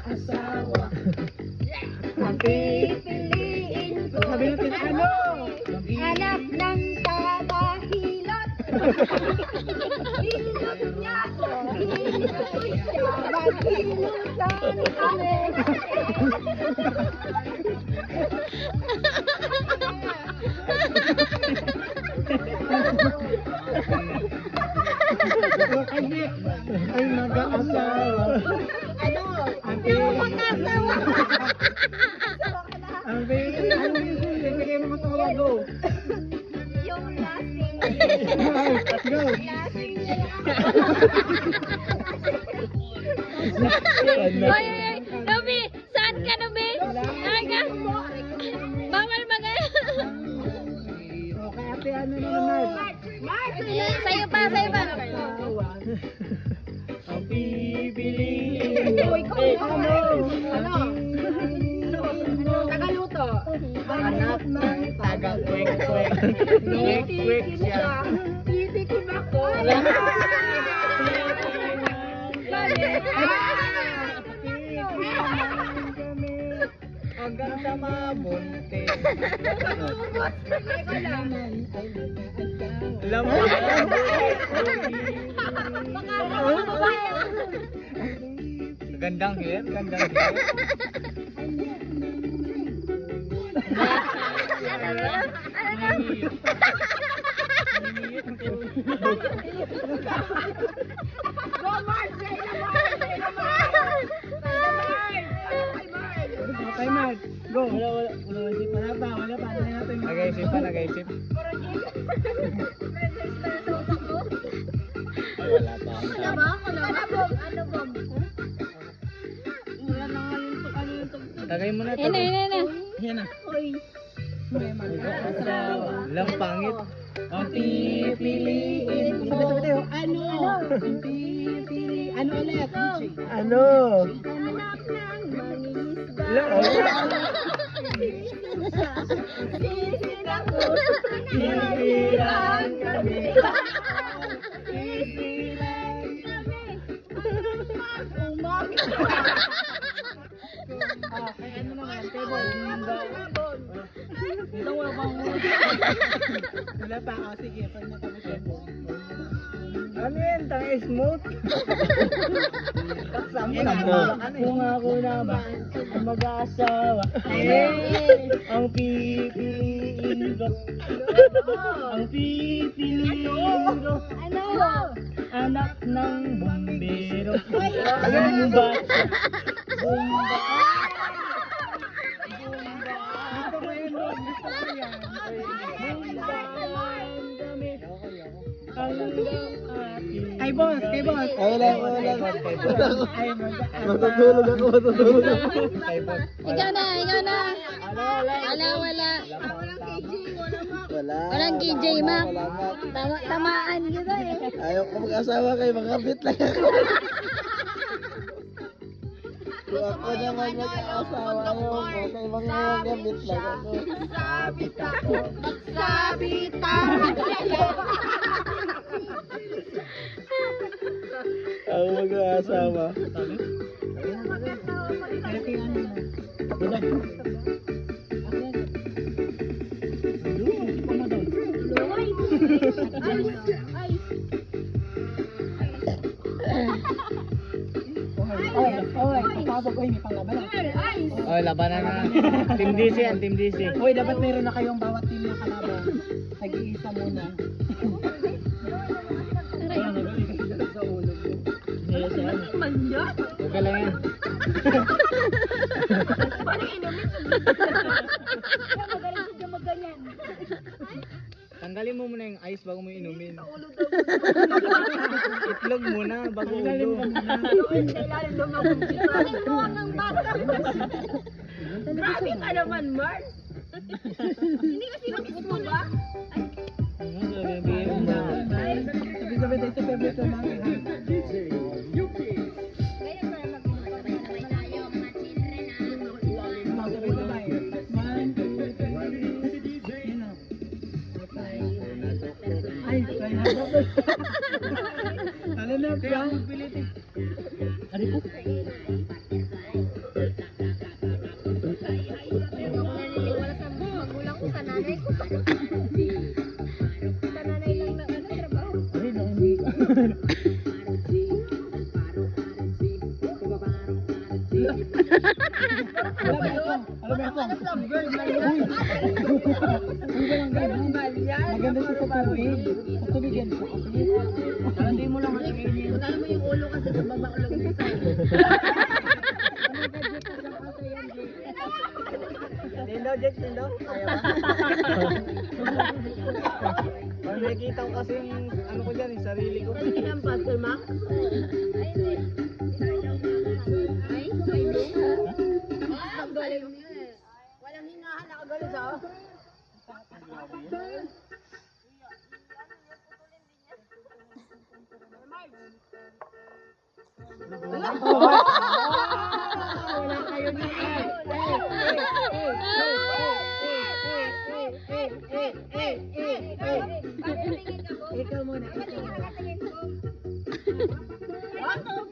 mag-aasawa. Ang pipiliin ko. Sabi natin ano? Anak ng tatahilot. Hilot niya ko. Hilot siya. Maghilutan kami. Kasi ay mag-aasawa. Ano? Ang Mag-asawa. Ang bigay mo matawag go. Yung lasing. Go. Lasing Oy, Nubi, saan ka, Nubi? Saan ka? Bawal magay. Okay, ate ano naman? Sa'yo pa, sa'yo pa. Ang pipiliin ko. Ano? Tagaluto. Anak ng taga-kwek-kwek. Kwek-kwek siya. Titikim ako. Hanggang sa mabunti. Alam mo. Gandang hair, gandang hair. Okay, Mark. Go. Wala isip pa. Wala pa. Nag-isip pa, nag-isip. Wala pa. Tagay mo na to. Yan na. Lang pangit. Ang pipiliin ko. Sabi tayo, ano? Ang pipiliin. Ano ulit? Ano? Anak ng mangingisda. Sisira ko. Sisiran kami. Sisiran kami. Umami. Kaya ano naman, table. Ito wala pang wala pa. Sige, pag natapos yan. Ano yan? Tang-smooth? Kaksama mo na. Kung ako naman ang mag-aasawa, ang pipiliin ko. Ang pipiliin ko. Ano? Anak ng bombero. Bumba. Bumba. Gusto ko yun, Lord. Gusto ko yan. Bumba. Ay, boss. Kay boss. Ay, wala. Ay, matutulog ako. Kay boss. Ikaw na. Wala. Walang KJ, wala ma. Walang KJ, Mac. Tamaan kita eh. Ayaw ko mag-asawa kayo, makabit lang ako. Kung ako naman mag-asawa, ayaw ko kayo makabit lang ako. Sabit ako. Magsabit ako. Ako mag-asawa. Oh, labanan na. Team DC yan, Team DC. Hoy, dapat meron na kayong bawat team na kalaban. Nag-iisa muna. Okay lang yan. Parang inumin. Magaling siya maganyan. Tanggalin mo muna yung ice bago mo inumin. Itlog muna bago ulo. Kailangan lumabog siya. Ano ng bata? Grabe ka naman, Mars. Hindi kasi mag-spoon ba? Sabi tayo sa favorite na namin. Ano na, Frank? Ano po? yun? Alam mo ito. Alam mo ito. Ano sa bird man yan? Uy, walang ganun. Maganda siya sa tubig. Sa tubig yan siya kasi. Hindi mo lang makikainin. Kaya mo yung ulo kasi sa baba ulo mo sa Lindo, Jack, lindo. Ayaw ba? Parang nakikita ko kasi yung ano ko dyan, yung sarili ko. Ano yan, Pastor Mac? Ay, galing. Walang hinahan nakagalit ha. Wala kayo niya. Ikaw muna. Ano?